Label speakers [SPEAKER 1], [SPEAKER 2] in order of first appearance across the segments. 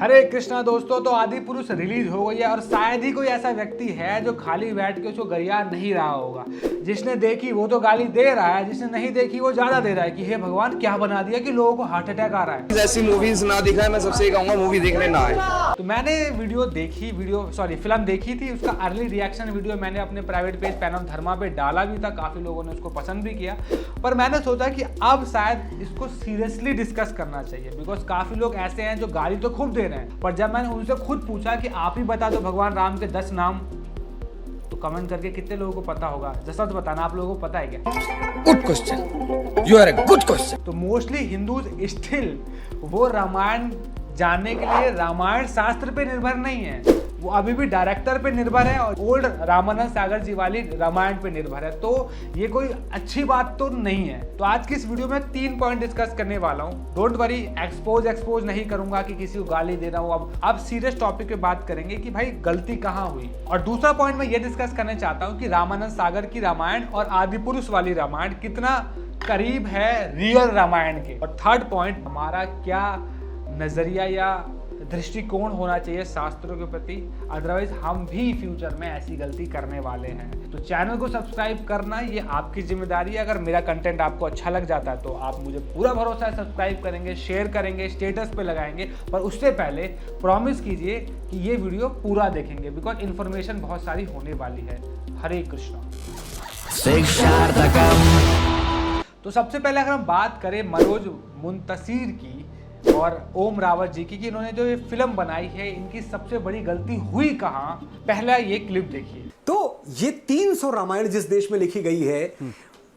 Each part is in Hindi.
[SPEAKER 1] हरे कृष्णा दोस्तों, तो आदि पुरुष रिलीज हो गई है और शायद ही कोई ऐसा व्यक्ति है जो खाली बैठ के उसको गरिया नहीं रहा होगा। जिसने देखी वो तो गाली दे रहा है, जिसने नहीं देखी वो ज्यादा दे रहा है कि हे भगवान क्या बना दिया कि लोगों को हार्ट अटैक आ रहा है।
[SPEAKER 2] ऐसी मूवीज ना दिखाए, मैं सबसे कहूंगा मूवी देखने ना आए।
[SPEAKER 1] तो मैंने फिल्म देखी थी, उसका अर्ली रिएक्शन वीडियो मैंने अपने प्राइवेट पेज पैन ऑफ धर्मा पे डाला भी था, काफी लोगों ने उसको पसंद भी किया। पर मैंने सोचा कि अब शायद इसको सीरियसली डिस्कस करना चाहिए, बिकॉज काफी लोग ऐसे हैं जो गाली तो खूब दे रहे हैं, पर जब मैंने उनसे खुद पूछा कि आप ही बता दो भगवान राम के 10 नाम, तो कमेंट करके कितने लोगों को पता होगा? जैसा तो बताना, आप लोगों को पता है क्या?
[SPEAKER 2] Good question, you are a good question.
[SPEAKER 1] तो मोस्टली हिंदूज स्टिल वो रामायण जानने के लिए रामायण शास्त्र पे निर्भर नहीं है, वो अभी भी डायरेक्टर पे निर्भर है और ओल्ड रामानंद सागर जी वाली रामायण पे निर्भर है। तो ये कोई अच्छी बात तो नहीं है। तो आज की इस वीडियो में 3 पॉइंट डिस्कस करने वाला हूँ। डोंट वरी, एक्सपोज नहीं करूंगा कि किसी को गाली दे रहा हूँ। अब सीरियस टॉपिक पे बात करेंगे कि भाई गलती कहाँ हुई। और दूसरा पॉइंट मैं ये डिस्कस करना चाहता हूँ कि रामानंद सागर की रामायण और आदि पुरुष वाली रामायण कितना करीब है रियल रामायण के। और थर्ड पॉइंट, हमारा क्या नजरिया या दृष्टिकोण होना चाहिए शास्त्रों के प्रति, अदरवाइज हम भी फ्यूचर में ऐसी गलती करने वाले हैं। तो चैनल को सब्सक्राइब करना ये आपकी जिम्मेदारी है। अगर मेरा कंटेंट आपको अच्छा लग जाता है तो आप मुझे पूरा भरोसा है, सब्सक्राइब करेंगे, शेयर करेंगे, स्टेटस पे लगाएंगे। पर उससे पहले प्रॉमिस कीजिए कि ये वीडियो पूरा देखेंगे, बिकॉज इन्फॉर्मेशन बहुत सारी होने वाली है। हरे कृष्णा। तो सबसे पहले अगर हम बात करें मनोज मुंतशिर की और ओम रावत जी की कि इन्होंने जो ये फिल्म बनाई है, इनकी सबसे बड़ी गलती हुई कहाँ? पहला ये क्लिप देखिए।
[SPEAKER 3] तो ये 300 रामायण जिस देश में लिखी गई है,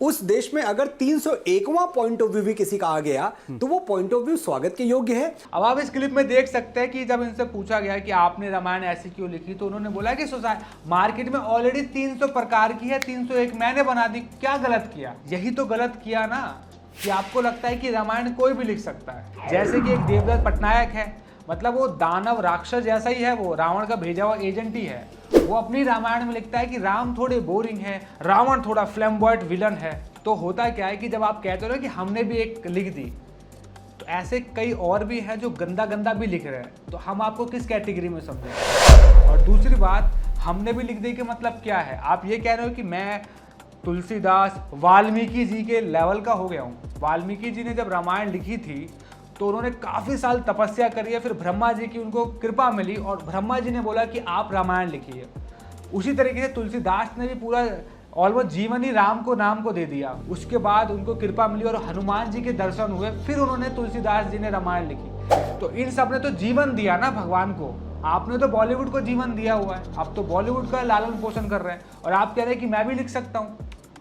[SPEAKER 3] उस देश में अगर 301वां पॉइंट ऑफ व्यू भी किसी का आ गया तो वो पॉइंट ऑफ व्यू स्वागत के योग्य है।
[SPEAKER 1] अब आप इस क्लिप में देख सकते हैं कि जब इनसे पूछा गया कि आपने रामायण ऐसी क्यों लिखी, तो उन्होंने बोला कि मार्केट में ऑलरेडी 300 प्रकार की है, 301 मैंने बना दी, क्या गलत किया? यही तो गलत किया ना, कि आपको लगता है कि रामायण कोई भी लिख सकता है। जैसे कि एक देवदत्त पटनायक है, मतलब वो दानव राक्षस जैसा ही है, वो रावण का भेजा हुआ एजेंट ही है। वो अपनी रामायण में लिखता है कि राम थोड़े बोरिंग है, रावण थोड़ा फ्लैम्बॉयंट विलन है। तो होता क्या है कि जब आप कहते हो ना कि हमने भी एक लिख दी, तो ऐसे कई और भी हैं जो गंदा भी लिख रहे हैं, तो हम आपको किस कैटेगरी में समझेंगे? और दूसरी बात, हमने भी लिख दी के मतलब क्या है? आप ये कह रहे हो कि मैं तुलसीदास वाल्मीकि जी के लेवल का हो गया हूँ। वाल्मीकि जी ने जब रामायण लिखी थी तो उन्होंने काफ़ी साल तपस्या करी है, फिर ब्रह्मा जी की उनको कृपा मिली और ब्रह्मा जी ने बोला कि आप रामायण लिखिए। उसी तरीके से तुलसीदास ने भी पूरा ऑलमोस्ट जीवन ही राम को दे दिया। उसके बाद उनको कृपा मिली और हनुमान जी के दर्शन हुए, फिर उन्होंने तुलसीदास जी ने रामायण लिखी। तो इन सब ने तो जीवन दिया ना भगवान को। आपने तो बॉलीवुड को जीवन दिया हुआ है, आप तो बॉलीवुड का लालन पोषण कर रहे हैं और आप कह रहे हैं कि मैं भी लिख सकता हूँ।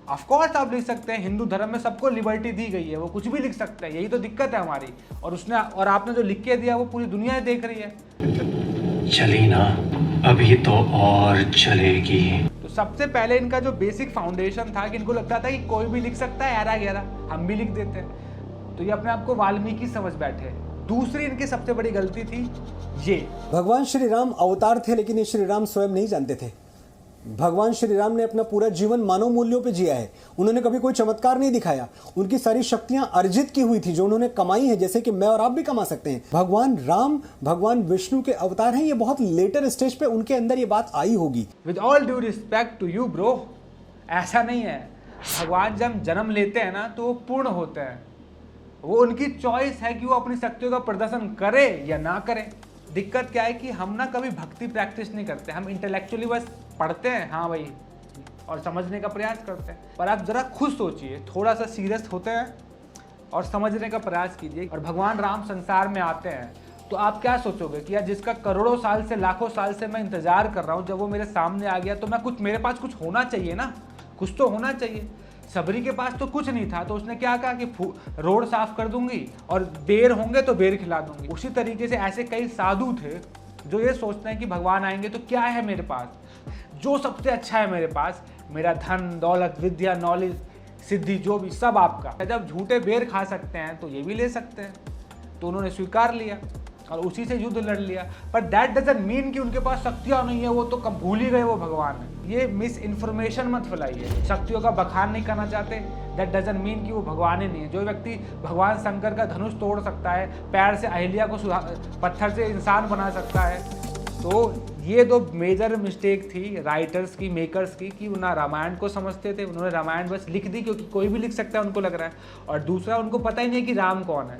[SPEAKER 1] ऑफकोर्स आप लिख सकते हैं, हिंदू धर्म में सबको लिबर्टी दी गई है, वो कुछ भी लिख सकते हैं, यही तो दिक्कत है हमारी। और आपने जो लिख के दिया वो पूरी दुनिया देख रही है।
[SPEAKER 4] चली ना, अभी तो और चलेगी।
[SPEAKER 1] तो सबसे पहले इनका जो बेसिक फाउंडेशन था कि इनको लगता था कि कोई भी लिख सकता है, ऐरा गैरा हम भी लिख देते हैं, तो ये अपने आप को वाल्मीकि समझ बैठे। दूसरी इनकी सबसे बड़ी गलती थी ये,
[SPEAKER 3] भगवान श्री राम अवतार थे, लेकिन ये श्री राम स्वयं नहीं जानते थे। भगवान श्री राम ने अपना पूरा जीवन मानव मूल्यों पे जिया है। उन्होंने कभी कोई चमत्कार नहीं दिखाया। उनकी सारी शक्तियां अर्जित की हुई थी जो उन्होंने कमाई है, जैसे कि मैं और आप भी कमा सकते हैं। भगवान राम भगवान विष्णु के अवतार हैं, ये बहुत लेटर स्टेज पे उनके अंदर ये बात आई होगी।
[SPEAKER 1] With all due respect to you bro, ऐसा नहीं है। भगवान जब जन्म लेते हैं ना तो वो पूर्ण होते हैं, वो उनकी चॉइस है कि वो अपनी शक्तियों का प्रदर्शन करे या ना करे। दिक्कत क्या है कि हम ना कभी भक्ति प्रैक्टिस नहीं करते, हम इंटेलेक्चुअली बस पढ़ते हैं, हाँ भाई, और समझने का प्रयास करते हैं। पर आप जरा खुद सोचिए, थोड़ा सा सीरियस होते हैं और समझने का प्रयास कीजिए। और भगवान राम संसार में आते हैं तो आप क्या सोचोगे कि यार जिसका करोड़ों साल से लाखों साल से मैं इंतजार कर रहा हूँ, जब वो मेरे सामने आ गया तो मेरे पास कुछ होना चाहिए ना, कुछ तो होना चाहिए। सबरी के पास तो कुछ नहीं था, तो उसने क्या कहा कि रोड साफ कर दूंगी और बेर होंगे तो बेर खिला दूंगी। उसी तरीके से ऐसे कई साधु थे जो ये सोचते हैं कि भगवान आएंगे तो क्या है मेरे पास, जो सबसे अच्छा है मेरे पास, मेरा धन दौलत विद्या नॉलेज सिद्धि जो भी सब आपका। जब झूठे बेर खा सकते हैं तो ये भी ले सकते हैं, तो उन्होंने स्वीकार लिया। और उसी से युद्ध लड़ लिया। पर दैट डजंट मीन कि उनके पास शक्तियाँ नहीं है, वो तो कब भूल ही गए वो भगवान है। ये मिस इन्फॉर्मेशन मत फैलाइए। शक्तियों का बखान नहीं करना चाहते, दैट डजंट मीन कि वो भगवान ही नहीं है। जो व्यक्ति भगवान शंकर का धनुष तोड़ सकता है, पैर से अहिल्या को पत्थर से इंसान बना सकता है, तो ये दो मेजर मिस्टेक थी राइटर्स की, मेकर्स की, कि ना रामायण को समझते थे। उन्होंने रामायण बस लिख दी क्योंकि कोई भी लिख सकता है उनको लग रहा है, और दूसरा उनको पता ही नहीं कि राम कौन है।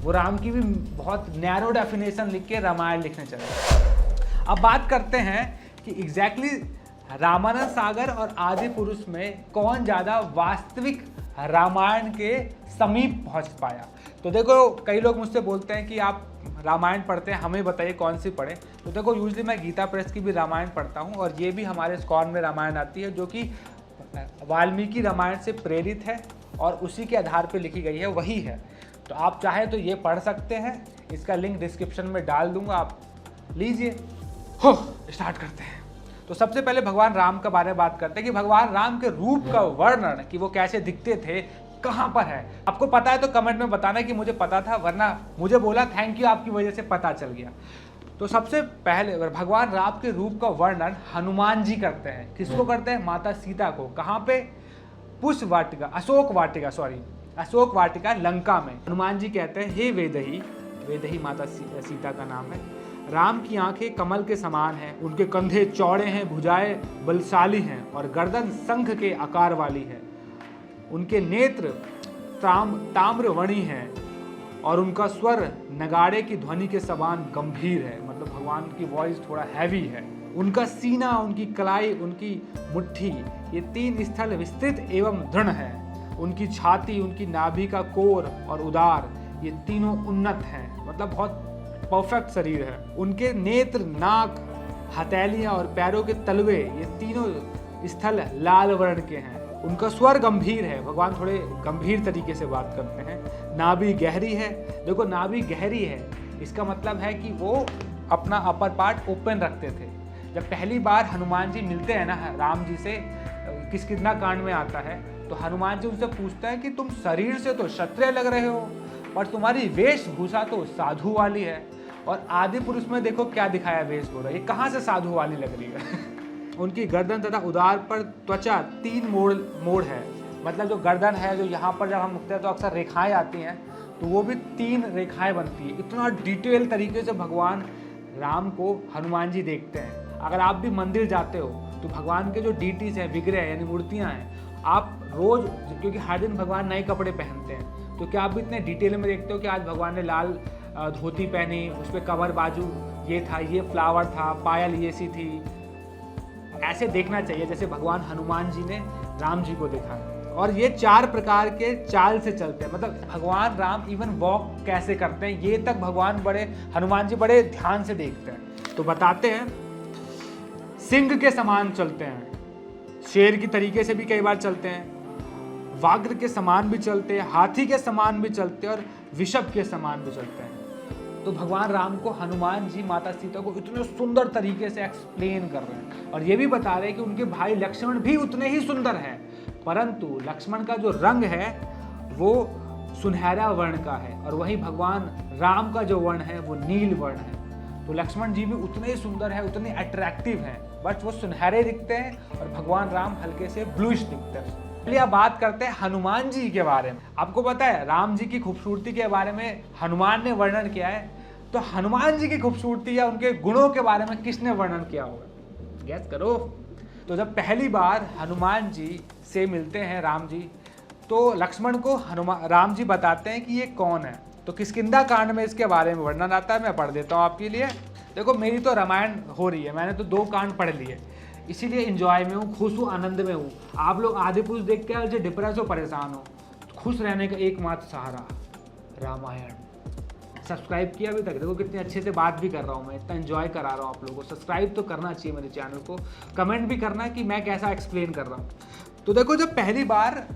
[SPEAKER 1] वो राम की भी बहुत नैरो डेफिनेशन लिख के रामायण लिखने चले। अब बात करते हैं कि एग्जैक्टली रामानंद सागर और आदि पुरुष में कौन ज़्यादा वास्तविक रामायण के समीप पहुंच पाया। तो देखो, कई लोग मुझसे बोलते हैं कि आप रामायण पढ़ते हैं, हमें बताइए कौन सी पढ़ें। तो देखो, यूजली मैं गीता प्रेस की भी रामायण पढ़ता हूँ, और ये भी हमारे स्कॉन में रामायण आती है, जो कि वाल्मीकि रामायण से प्रेरित है और उसी के आधार पर लिखी गई है, वही है। तो आप चाहे तो ये पढ़ सकते हैं, इसका लिंक डिस्क्रिप्शन में डाल दूंगा, आप लीजिए। हो, स्टार्ट करते हैं। तो सबसे पहले भगवान राम के बारे में बात करते हैं कि भगवान राम के रूप का वर्णन, कि वो कैसे दिखते थे, कहाँ पर है। आपको पता है तो कमेंट में बताना कि मुझे पता था, वरना मुझे बोला थैंक यू, आपकी वजह से पता चल गया। तो सबसे पहले भगवान राम के रूप का वर्णन हनुमान जी करते हैं। किसको करते हैं? माता सीता को। कहाँ पे? पुष्प वाटिका, अशोक वाटिका लंका में। हनुमान जी कहते हैं, हे वेदही, वेदही माता सीता का नाम है, राम की आंखें कमल के समान हैं, उनके कंधे चौड़े हैं, भुजाएं बलशाली हैं और गर्दन शंख के आकार वाली है, उनके नेत्र ताम्रवणी हैं और उनका स्वर नगाड़े की ध्वनि के समान गंभीर है। मतलब भगवान की वॉइस थोड़ा हैवी है। उनका सीना, उनकी कलाई, उनकी मुट्ठी, ये 3 स्थल विस्तृत एवं दृढ़ है। उनकी छाती, उनकी नाभि का कोर और उदार, ये तीनों उन्नत हैं। मतलब बहुत परफेक्ट शरीर है। उनके नेत्र, नाक, हथेलियां और पैरों के तलवे, ये तीनों स्थल लाल वर्ण के हैं। उनका स्वर गंभीर है, भगवान थोड़े गंभीर तरीके से बात करते हैं। नाभि गहरी है। देखो, नाभि गहरी है, इसका मतलब है कि वो अपना अपर पार्ट ओपन रखते थे। जब पहली बार हनुमान जी मिलते हैं ना राम जी से, किष्किंधा कांड में आता है, तो हनुमान जी उनसे पूछते हैं कि तुम शरीर से तो क्षत्रिय लग रहे हो, पर तुम्हारी वेशभूषा तो साधु वाली है। और आदि पुरुष में देखो क्या दिखाया वेशभूषा, ये कहाँ से साधु वाली लग रही है। उनकी गर्दन तथा उदार पर त्वचा 3 मोड़ है। मतलब जो गर्दन है, जो यहाँ पर जब हम उठते हैं तो अक्सर रेखाएं आती हैं, तो वो भी 3 रेखाएं बनती है। इतना डिटेल तरीके से भगवान राम को हनुमान जी देखते हैं। अगर आप भी मंदिर जाते हो तो भगवान के जो डीटीज हैं, विग्रह यानी मूर्तियाँ हैं, आप रोज, क्योंकि हर दिन भगवान नए कपड़े पहनते हैं, तो क्या आप भी इतने डिटेल में देखते हो कि आज भगवान ने लाल धोती पहनी, उस पर कमर बाजू ये था, ये फ्लावर था, पायल ये सी थी। ऐसे देखना चाहिए जैसे भगवान हनुमान जी ने राम जी को देखा। और ये 4 प्रकार के चाल से चलते हैं। मतलब भगवान राम इवन वॉक कैसे करते हैं, ये तक भगवान हनुमान जी बड़े ध्यान से देखते हैं। तो बताते हैं, सिंह के समान चलते हैं, शेर की तरीके से भी कई बार चलते हैं, वाग्र के समान भी चलते हैं, हाथी के समान भी चलते हैं और वृषभ के समान भी चलते हैं। तो भगवान राम को हनुमान जी माता सीता को इतने सुंदर तरीके से एक्सप्लेन कर रहे हैं, और ये भी बता रहे हैं कि उनके भाई लक्ष्मण भी उतने ही सुंदर हैं, परंतु लक्ष्मण का जो रंग है वो सुनहरा वर्ण का है, और वही भगवान राम का जो वर्ण है वो नील वर्ण है। तो लक्ष्मण जी भी उतने ही सुंदर है, उतने अट्रैक्टिव हैं, बट वो सुनहरे दिखते हैं और भगवान राम हल्के से ब्लूइश दिखते हैं। चलिए अब बात करते हैं हनुमान जी के बारे में। आपको पता है राम जी की खूबसूरती के बारे में हनुमान ने वर्णन किया है, तो हनुमान जी की खूबसूरती या उनके गुणों के बारे में किसने वर्णन किया होगा? गैस करो। तो जब पहली बार हनुमान जी से मिलते हैं राम जी, तो लक्ष्मण को राम जी बताते हैं कि ये कौन है। तो किष्किंधा कांड में इसके बारे में वर्णन आता है, मैं पढ़ देता हूँ आपके लिए। देखो, मेरी तो रामायण हो रही है, मैंने तो 2 कांड पढ़ लिए, इसीलिए एंजॉय में हूँ, खुश हूँ, आनंद में हूँ। आप लोग आदि पुरुष देख के जो डिप्रेस हो, परेशान हो, खुश रहने का एकमात्र सहारा रामायण। सब्सक्राइब किया अभी तक? देखो कितने अच्छे से बात भी कर रहा हूँ मैं, इतना एंजॉय करा रहा हूँ आप लोगों को। सब्सक्राइब तो करना चाहिए मेरे चैनल को, कमेंट भी करना कि मैं कैसा एक्सप्लेन कर रहा हूँ। तो देखो, जब पहली बार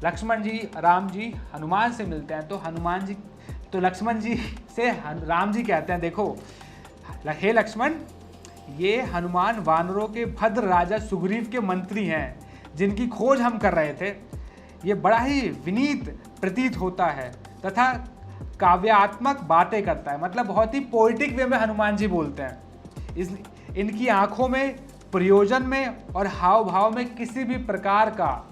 [SPEAKER 1] लक्ष्मण जी राम जी हनुमान से मिलते हैं, तो लक्ष्मण जी से राम जी कहते हैं, देखो हे लक्ष्मण, ये हनुमान वानरों के भद्र राजा सुग्रीव के मंत्री हैं, जिनकी खोज हम कर रहे थे। ये बड़ा ही विनीत प्रतीत होता है तथा काव्यात्मक बातें करता है, मतलब बहुत ही पोइटिक वे में हनुमान जी बोलते हैं। इनकी आंखों में, प्रयोजन में और हाव भाव में किसी भी प्रकार का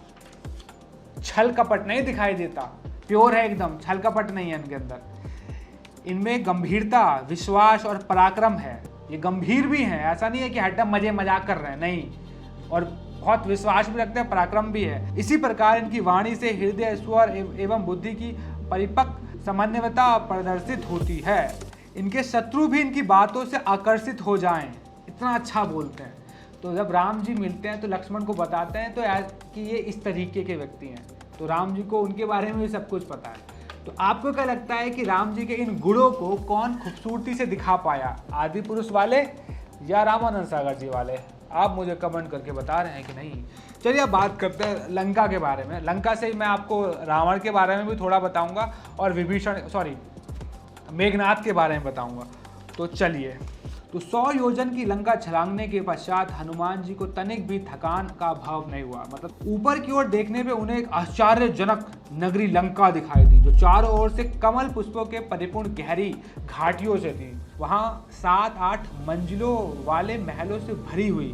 [SPEAKER 1] छल कपट नहीं दिखाई देता। प्योर है एकदम, छल कपट नहीं है इनके अंदर। इनमें गंभीरता, विश्वास और पराक्रम है। ये गंभीर भी हैं, ऐसा नहीं है कि हरदम मजे मजाक कर रहे हैं, नहीं, और बहुत विश्वास भी रखते हैं, पराक्रम भी है। इसी प्रकार इनकी वाणी से हृदय, स्वर एवं बुद्धि की परिपक्व समन्वयता प्रदर्शित होती है। इनके शत्रु भी इनकी बातों से आकर्षित हो जाएं, इतना अच्छा बोलते हैं। तो जब राम जी मिलते हैं तो लक्ष्मण को बताते हैं तो कि ये इस तरीके के व्यक्ति हैं, तो राम जी को उनके बारे में भी सब कुछ पता है। तो आपको क्या लगता है कि राम जी के इन गुणों को कौन खूबसूरती से दिखा पाया, आदि पुरुष वाले या रामानंद सागर जी वाले? आप मुझे कमेंट करके बता रहे हैं कि नहीं। चलिए अब बात करते हैं लंका के बारे में। लंका से ही मैं आपको रावण के बारे में भी थोड़ा बताऊंगा और मेघनाद के बारे में बताऊंगा। तो चलिए, तो 100 योजन की लंका छलांगने के पश्चात हनुमान जी को तनिक भी थकान का भाव नहीं हुआ। मतलब ऊपर की ओर देखने पे उन्हें एक आश्चर्यजनक नगरी लंका दिखाई दी, जो चारों ओर से कमल पुष्पों के परिपूर्ण गहरी घाटियों से थी। वहाँ 7-8 मंजिलों वाले महलों से भरी हुई,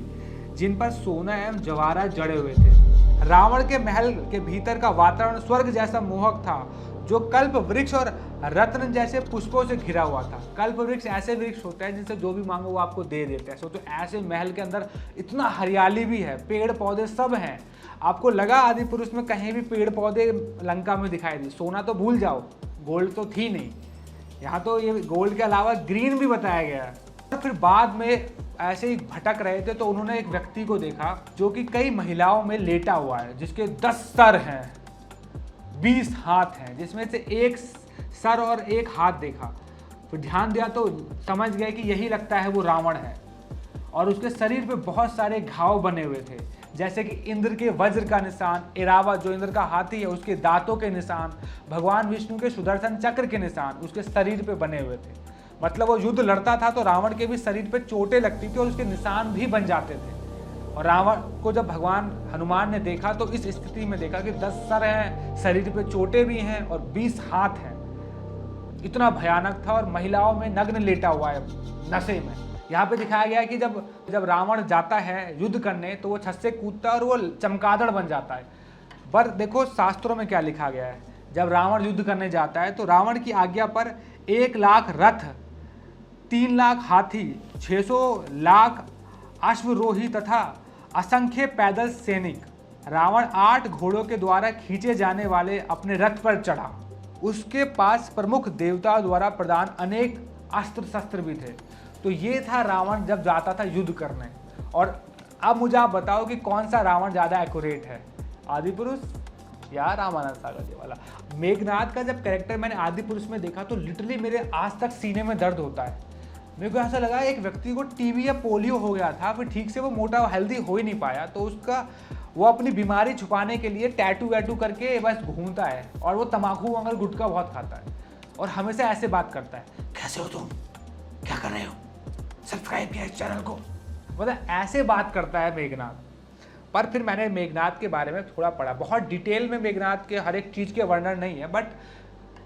[SPEAKER 1] जिन पर सोना एवं जवाहरात जड़े हुए थे। रावण के महल के भीतर का वातावरण स्वर्ग जैसा मोहक था, जो कल्प वृक्ष और रत्न जैसे पुष्पों से घिरा हुआ था। कल्प वृक्ष ऐसे वृक्ष होते हैं जिनसे जो भी मांगो वो आपको दे देते हैं। सोचो ऐसे महल के अंदर इतना हरियाली भी है, पेड़ पौधे सब हैं। आपको लगा आदि पुरुष में कहीं भी पेड़ पौधे लंका में दिखाई दी? सोना तो भूल जाओ, गोल्ड तो थी नहीं, यहाँ तो ये गोल्ड के अलावा ग्रीन भी बताया गया है। और फिर बाद में ऐसे ही भटक रहे थे तो उन्होंने एक व्यक्ति को देखा जो कि कई महिलाओं में लेटा हुआ है, जिसके 10 सर हैं, 20 हाथ हैं, जिसमें से एक सर और एक हाथ देखा। फिर ध्यान दिया तो समझ गए कि यही लगता है वो रावण है। और उसके शरीर पे बहुत सारे घाव बने हुए थे, जैसे कि इंद्र के वज्र का निशान, एरावत जो इंद्र का हाथी है उसके दांतों के निशान, भगवान विष्णु के सुदर्शन चक्र के निशान उसके शरीर पे बने हुए थे। मतलब वो युद्ध लड़ता था तो रावण के भी शरीर पे चोटें लगती थी और उसके निशान भी बन जाते थे। और रावण को जब भगवान हनुमान ने देखा तो इस स्थिति में देखा कि 10 सर हैं, शरीर पे चोटें भी हैं और 20 हाथ हैं। इतना भयानक था और महिलाओं में नग्न लेटा हुआ है नशे में। यहाँ पे दिखाया गया है कि जब रावण जाता है युद्ध करने तो वो छत से कूदता है और वो चमगादड़ बन जाता है। पर देखो शास्त्रों में क्या लिखा गया है, जब रावण युद्ध करने जाता है तो रावण की आज्ञा पर 1 लाख रथ, 3 लाख हाथी, 600 लाख अश्वरोही तथा असंख्य पैदल सैनिक, रावण 8 घोड़ों के द्वारा खींचे जाने वाले अपने रथ पर चढ़ा। उसके पास प्रमुख देवताओं द्वारा प्रदान अनेक अस्त्र शस्त्र भी थे। तो ये था रावण जब जाता था युद्ध करने। और अब मुझे आप बताओ कि कौन सा रावण ज़्यादा एक्यूरेट है, आदि पुरुष या रामानंद सागर जी वाला? मेघनाद का जब कैरेक्टर मैंने आदि पुरुष में देखा तो लिटरली मेरे आज तक सीने में दर्द होता है। मेरे को ऐसा लगा एक व्यक्ति को टीबी या पोलियो हो गया था, फिर ठीक से वो मोटा हेल्दी हो ही नहीं पाया, तो उसका वो अपनी बीमारी छुपाने के लिए टैटू वैटू करके बस घूमता है और वो तम्बाकू अगर गुटखा बहुत खाता है और हमेशा ऐसे बात करता है, कैसे हो तुम, क्या कर रहे हो, सब्सक्राइब किया इस चैनल को, मतलब ऐसे बात करता है मेघनाद। पर फिर मैंने मेघनाद के बारे में थोड़ा पढ़ा, बहुत डिटेल में मेघनाद के हर एक चीज़ के वर्णन नहीं है, बट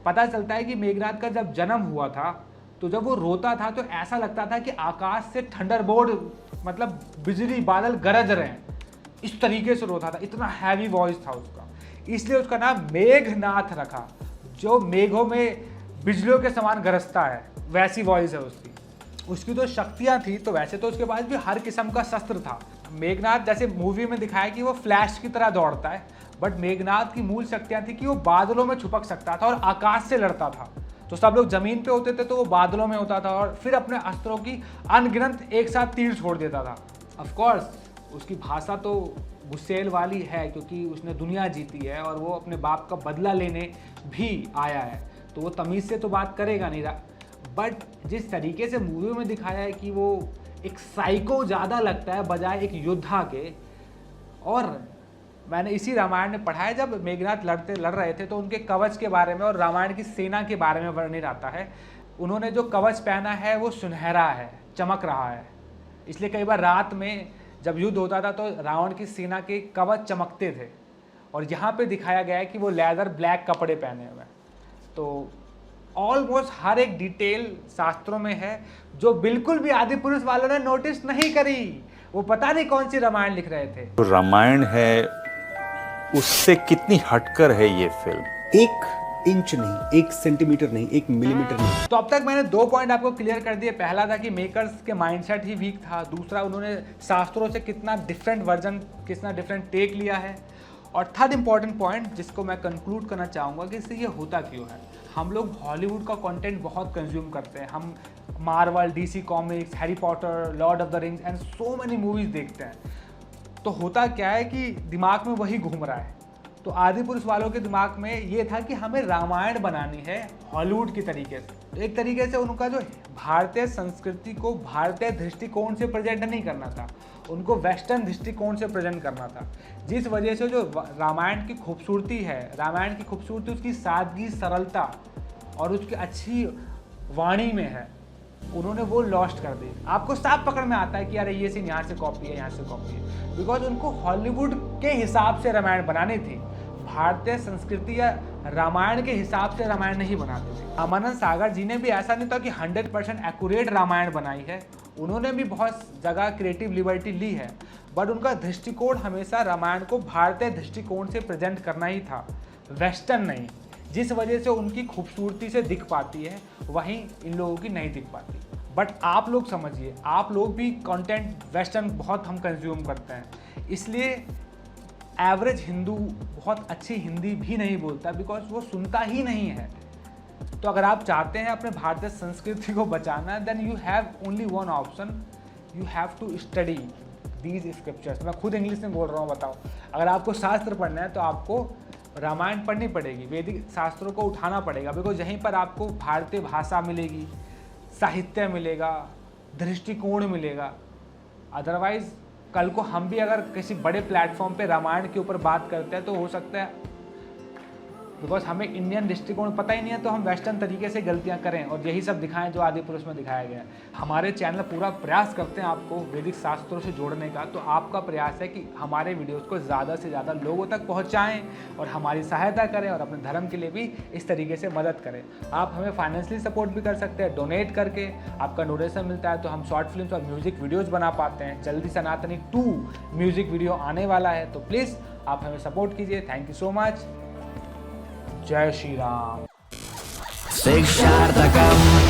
[SPEAKER 1] पता चलता है कि मेघनाद का जब जन्म हुआ था तो जब वो रोता था तो ऐसा लगता था कि आकाश से थंडरबोल्ट, मतलब बिजली बादल गरज रहे हैं, इस तरीके से रोता था, इतना हैवी वॉइस था उसका। इसलिए उसका नाम मेघनाथ रखा, जो मेघों में बिजलियों के समान गरजता है, वैसी वॉइस है उसकी। उसकी तो शक्तियाँ थी, तो वैसे तो उसके पास भी हर किस्म का शस्त्र था। मेघनाथ जैसे मूवी में दिखाया कि वो फ्लैश की तरह दौड़ता है, बट मेघनाथ की मूल शक्तियाँ थी कि वो बादलों में छुपक सकता था और आकाश से लड़ता था। तो सब लोग जमीन पे होते थे तो वो बादलों में होता था और फिर अपने अस्त्रों की अनगिनत एक साथ तीर छोड़ देता था। ऑफ कोर्स उसकी भाषा तो गुस्सेल वाली है क्योंकि उसने दुनिया जीती है और वो अपने बाप का बदला लेने भी आया है, तो वो तमीज़ से तो बात करेगा नहीं। बट जिस तरीके से मूवी में दिखाया है कि वो एक साइको ज़्यादा लगता है बजाय एक योद्धा के। और मैंने इसी रामायण में पढ़ा है, जब मेघनाथ लड़ रहे थे तो उनके कवच के बारे में और रामायण की सेना के बारे में वर्णित आता है। उन्होंने जो कवच पहना है वो सुनहरा है, चमक रहा है, इसलिए कई बार रात में जब युद्ध होता था तो रावण की सेना के कवच चमकते थे। और यहाँ पे दिखाया गया है कि वो लेदर ब्लैक कपड़े पहने हुए हैं। तो ऑलमोस्ट हर एक डिटेल शास्त्रों में है जो बिल्कुल भी आदि पुरुष वालों ने नोटिस नहीं करी। वो पता नहीं कौन सी रामायण लिख रहे थे।
[SPEAKER 5] जो रामायण है उससे कितनी हटकर है ये फिल्म?
[SPEAKER 3] 1 इंच नहीं, 1 सेंटीमीटर नहीं, 1 मिलीमीटर नहीं।
[SPEAKER 1] तो अब तक मैंने 2 पॉइंट आपको क्लियर कर दिए। पहला था कि मेकर्स के माइंडसेट ही वीक था। दूसरा, उन्होंने शास्त्रों से कितना डिफरेंट वर्जन, कितना डिफरेंट टेक लिया है। और थर्ड इंपॉर्टेंट पॉइंट जिसको मैं कंक्लूड करना चाहूँगा कि इससे ये होता क्यों है। हम लोग हॉलीवुड का कंटेंट बहुत कंज्यूम करते हैं। हम Marvel, DC comics, Harry Potter, Lord of the rings and so many movies देखते हैं। तो होता क्या है कि दिमाग में वही घूम रहा है। तो आदि पुरुष वालों के दिमाग में ये था कि हमें रामायण बनानी है हॉलीवुड की तरीके से। तो एक तरीके से उनका जो भारतीय संस्कृति को भारतीय दृष्टिकोण से प्रेजेंट नहीं करना था, उनको वेस्टर्न दृष्टिकोण से प्रेजेंट करना था। जिस वजह से जो रामायण की खूबसूरती है, रामायण की खूबसूरती उसकी सादगी, सरलता और उसकी अच्छी वाणी में है, उन्होंने वो लॉस्ट कर दी। आपको साफ पकड़ में आता है कि अरे ये सीन यहाँ से कॉपी है, यहाँ से कॉपी है, बिकॉज उनको हॉलीवुड के हिसाब से रामायण बनानी थी। भारतीय संस्कृति या रामायण के हिसाब से रामायण नहीं बनाते थे। रामानंद सागर जी ने भी ऐसा नहीं था कि 100% एक्यूरेट रामायण बनाई है। उन्होंने भी बहुत जगह क्रिएटिव लिबर्टी ली है, बट उनका दृष्टिकोण हमेशा रामायण को भारतीय दृष्टिकोण से प्रेजेंट करना ही था, वेस्टर्न नहीं। जिस वजह से उनकी खूबसूरती से दिख पाती है, वहीं इन लोगों की नहीं दिख पाती। बट आप लोग समझिए, आप लोग भी कंटेंट वेस्टर्न बहुत हम कंज्यूम करते हैं, इसलिए एवरेज हिंदू बहुत अच्छी हिंदी भी नहीं बोलता, बिकॉज वो सुनता ही नहीं है। तो अगर आप चाहते हैं अपने भारतीय संस्कृति को बचाना, then you have only one option, you have to study these scriptures. मैं खुद इंग्लिश में बोल रहा हूँ, बताओ। अगर आपको शास्त्र पढ़ना है तो आपको रामायण पढ़नी पड़ेगी, वैदिक शास्त्रों को उठाना पड़ेगा, बिकॉज यहीं पर आपको भारतीय भाषा मिलेगी, साहित्य मिलेगा, दृष्टिकोण मिलेगा। अदरवाइज कल को हम भी अगर किसी बड़े प्लेटफॉर्म पे रामायण के ऊपर बात करते हैं तो हो सकता है, बिकॉज हमें इंडियन दृष्टिकोण पता ही नहीं है, तो हम वेस्टर्न तरीके से गलतियां करें और यही सब दिखाएं जो आदि पुरुष में दिखाया गया है। हमारे चैनल पूरा प्रयास करते हैं आपको वैदिक शास्त्रों से जोड़ने का, तो आपका प्रयास है कि हमारे वीडियोज़ को ज़्यादा से ज़्यादा लोगों तक पहुँचाएँ और हमारी सहायता करें और अपने धर्म के लिए भी इस तरीके से मदद करें। आप हमें फाइनेंशियली सपोर्ट भी कर सकते हैं, डोनेट करके। आपका डोनेशन मिलता है तो हम शॉर्ट फिल्म्स और म्यूज़िक वीडियोज़ बना पाते हैं। जल्दी सनातनी 2 म्यूज़िक वीडियो आने वाला है, तो प्लीज़ आप हमें सपोर्ट कीजिए। Thank you so much. जय श्री राम।
[SPEAKER 6] शिक्षार्थकम्